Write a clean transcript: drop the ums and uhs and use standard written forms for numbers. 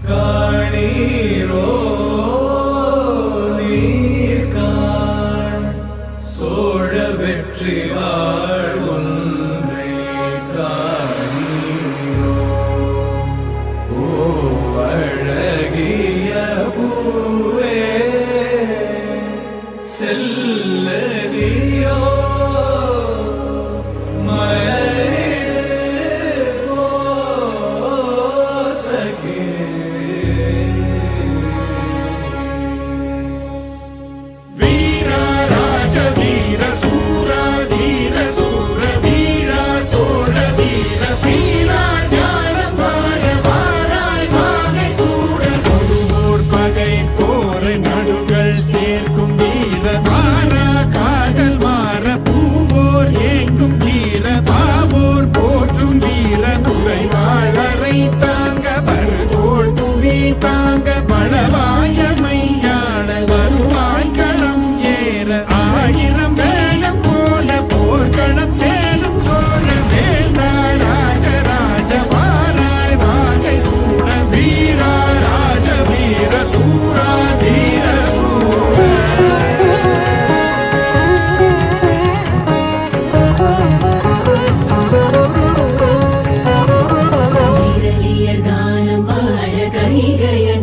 காணீரோ நீர்காண் சோழ வெற்றி ஒன்றை காணீரோ ஓ அழகிய பூவே செல்லதியோ சேர்க்கும் வீர மாறா காதல் மாற பூவோர் ஏங்கும் வீர பாவோர் போற்றும் வீர குறைவாளரை தாங்க பருதோள் புவி தாங்க பலவாயமையான வருவாய் களம் ஏற ஆயிரம் வேளம் போல போர்க்களம் சேரும் சோழ வேந்தா ராஜராஜ வாராய் வாகை சூட வீரா ராஜ வீர சூரா தீர கானம் பாட கணிகையர்